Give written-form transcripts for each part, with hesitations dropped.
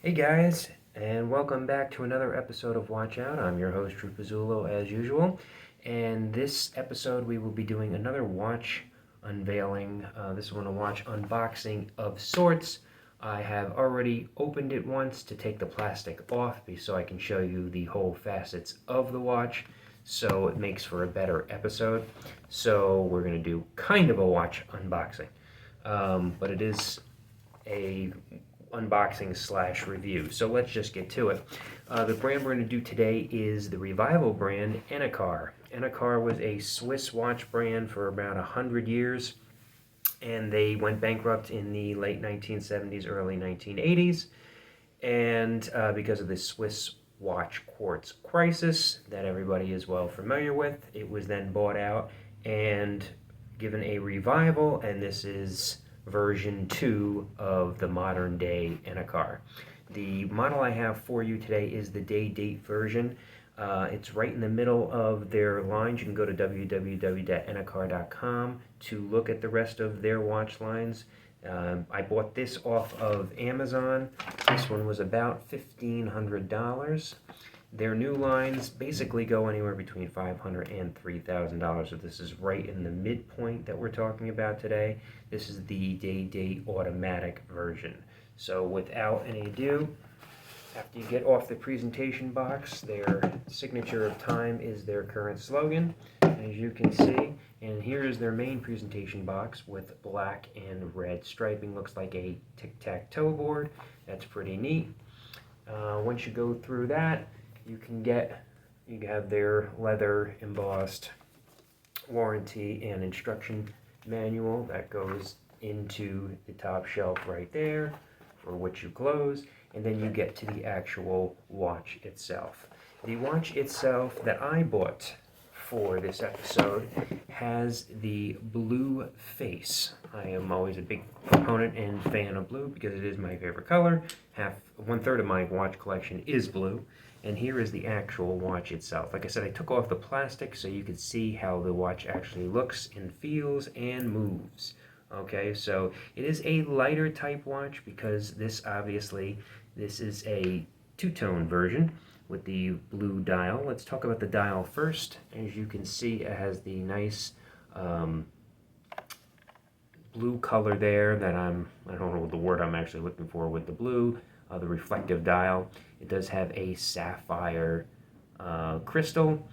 Hey guys, and welcome back to another episode of Watch Out. I'm your host, Drew Pizzulo, as usual. And this episode, we will be doing another watch unveiling. This one, a watch unboxing of sorts. I have already opened it once to take the plastic off so I can show you the whole facets of the watch, so it makes for a better episode. So we're going to do kind of a watch unboxing, but it is a unboxing slash review. So let's just get to it. The brand we're going to do today is the revival brand ENICAR. ENICAR was a Swiss watch brand for about 100 years, and they went bankrupt in the late 1970s, early 1980s. And because of the Swiss watch quartz crisis that everybody is well familiar with, it was then bought out and given a revival, and this is version 2 of the modern day ENICAR. The model I have for you today is the day-date version. It's right in the middle of their line. You can go to www.enicar.com to look at the rest of their watch lines. I bought this off of Amazon. This one was about $1,500. Their new lines basically go anywhere between $500 and $3,000. So this is right in the midpoint that we're talking about today. This is the day-date automatic version. So without any ado, after you get off the presentation box, their signature of time is their current slogan, as you can see. And here is their main presentation box with black and red striping. Looks like a tic-tac-toe board. That's pretty neat. Once you go through that, you have their leather embossed warranty and instruction manual that goes into the top shelf right there, for which you close, and then you get to the actual watch itself. The watch itself that I bought for this episode has the blue face. I am always a big proponent and fan of blue because it is my favorite color. One third of my watch collection is blue. And here is the actual watch itself. Like I said, I took off the plastic so you could see how the watch actually looks and feels and moves. Okay, so it is a lighter type watch because this is a two-tone version with the blue dial. Let's talk about the dial first. As you can see, it has the nice blue color there that I don't know the word I'm actually looking for with the blue, the reflective dial. It does have a sapphire crystal.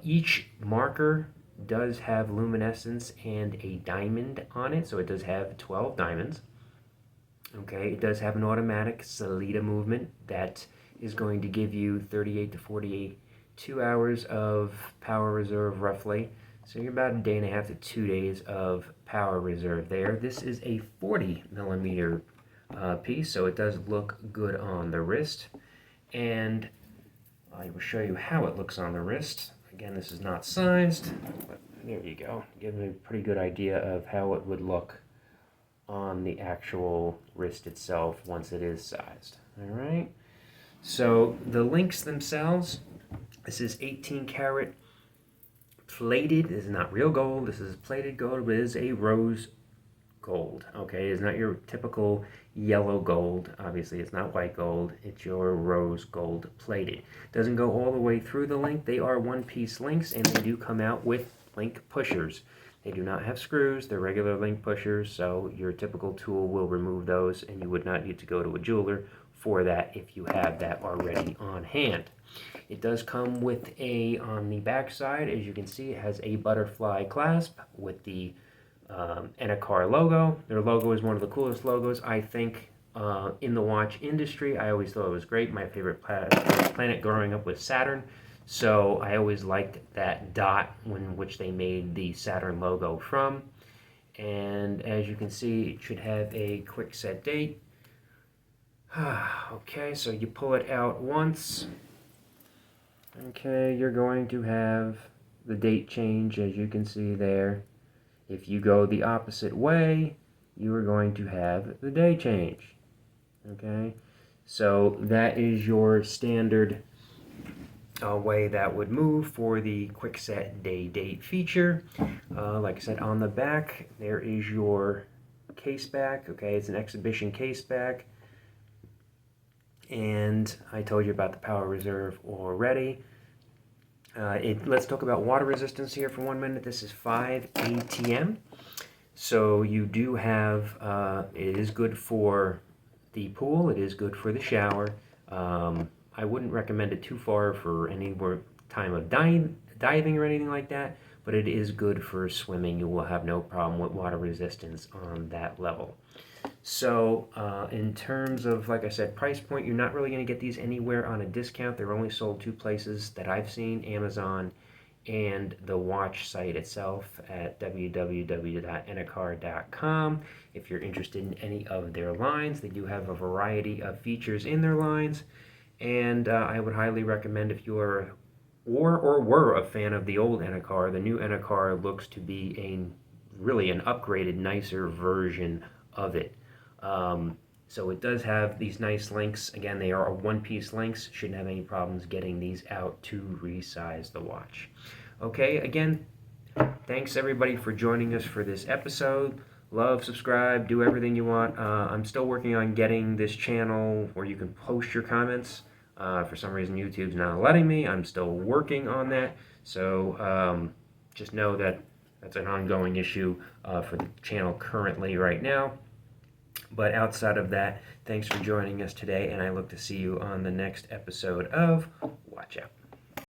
Each marker does have luminescence and a diamond on it, so it does have 12 diamonds. Okay, it does have an automatic Salida movement that is going to give you 38 to 42 hours of power reserve roughly. So you're about a day and a half to 2 days of power reserve there. This is a 40 millimeter piece, so it does look good on the wrist. And I will show you how it looks on the wrist. Again, this is not sized, but there you go. Give me a pretty good idea of how it would look on the actual wrist itself once it is sized. All right. So the links themselves, this is 18 karat plated. This is not real gold. This is plated gold, but it is a rose gold. Okay, it's not your typical yellow gold. Obviously, it's not white gold. It's your rose gold plated. Doesn't go all the way through the link. They are one-piece links, and they do come out with link pushers. They do not have screws. They're regular link pushers, so your typical tool will remove those, and you would not need to go to a jeweler for that if you have that already on hand. It does come with on the back side, as you can see, it has a butterfly clasp with the ENICAR logo. Their logo is one of the coolest logos, I think, in the watch industry. I always thought it was great. My favorite planet growing up was Saturn, so I always liked that dot which they made the Saturn logo from. And as you can see, it should have a quick set date. Okay, so you pull it out once. Okay, you're going to have the date change, as you can see there. If you go the opposite way, you are going to have the day change. Okay, so that is your standard way that would move for the quick set day date feature. Like I said, on the back, there is your case back. Okay, it's an exhibition case back. And I told you about the power reserve already. Let's talk about water resistance here for 1 minute. This is 5 ATM. So you do have, it is good for the pool, it is good for the shower. I wouldn't recommend it too far for any more time of diving or anything like that, but it is good for swimming. You will have no problem with water resistance on that level. So in terms of, like I said, price point, you're not really going to get these anywhere on a discount. They're only sold 2 places that I've seen, Amazon and the watch site itself at www.enicar.com. If you're interested in any of their lines, they do have a variety of features in their lines. And I would highly recommend, if you are or were a fan of the old ENICAR, the new ENICAR looks to be really an upgraded, nicer version of it. So it does have these nice links. Again, they are one-piece links. Shouldn't have any problems getting these out to resize the watch. Okay, again, thanks everybody for joining us for this episode. Love, subscribe, do everything you want. I'm still working on getting this channel where you can post your comments. For some reason, YouTube's not letting me. I'm still working on that. So just know that that's an ongoing issue for the channel currently right now. But outside of that, thanks for joining us today, and I look to see you on the next episode of Watch Out.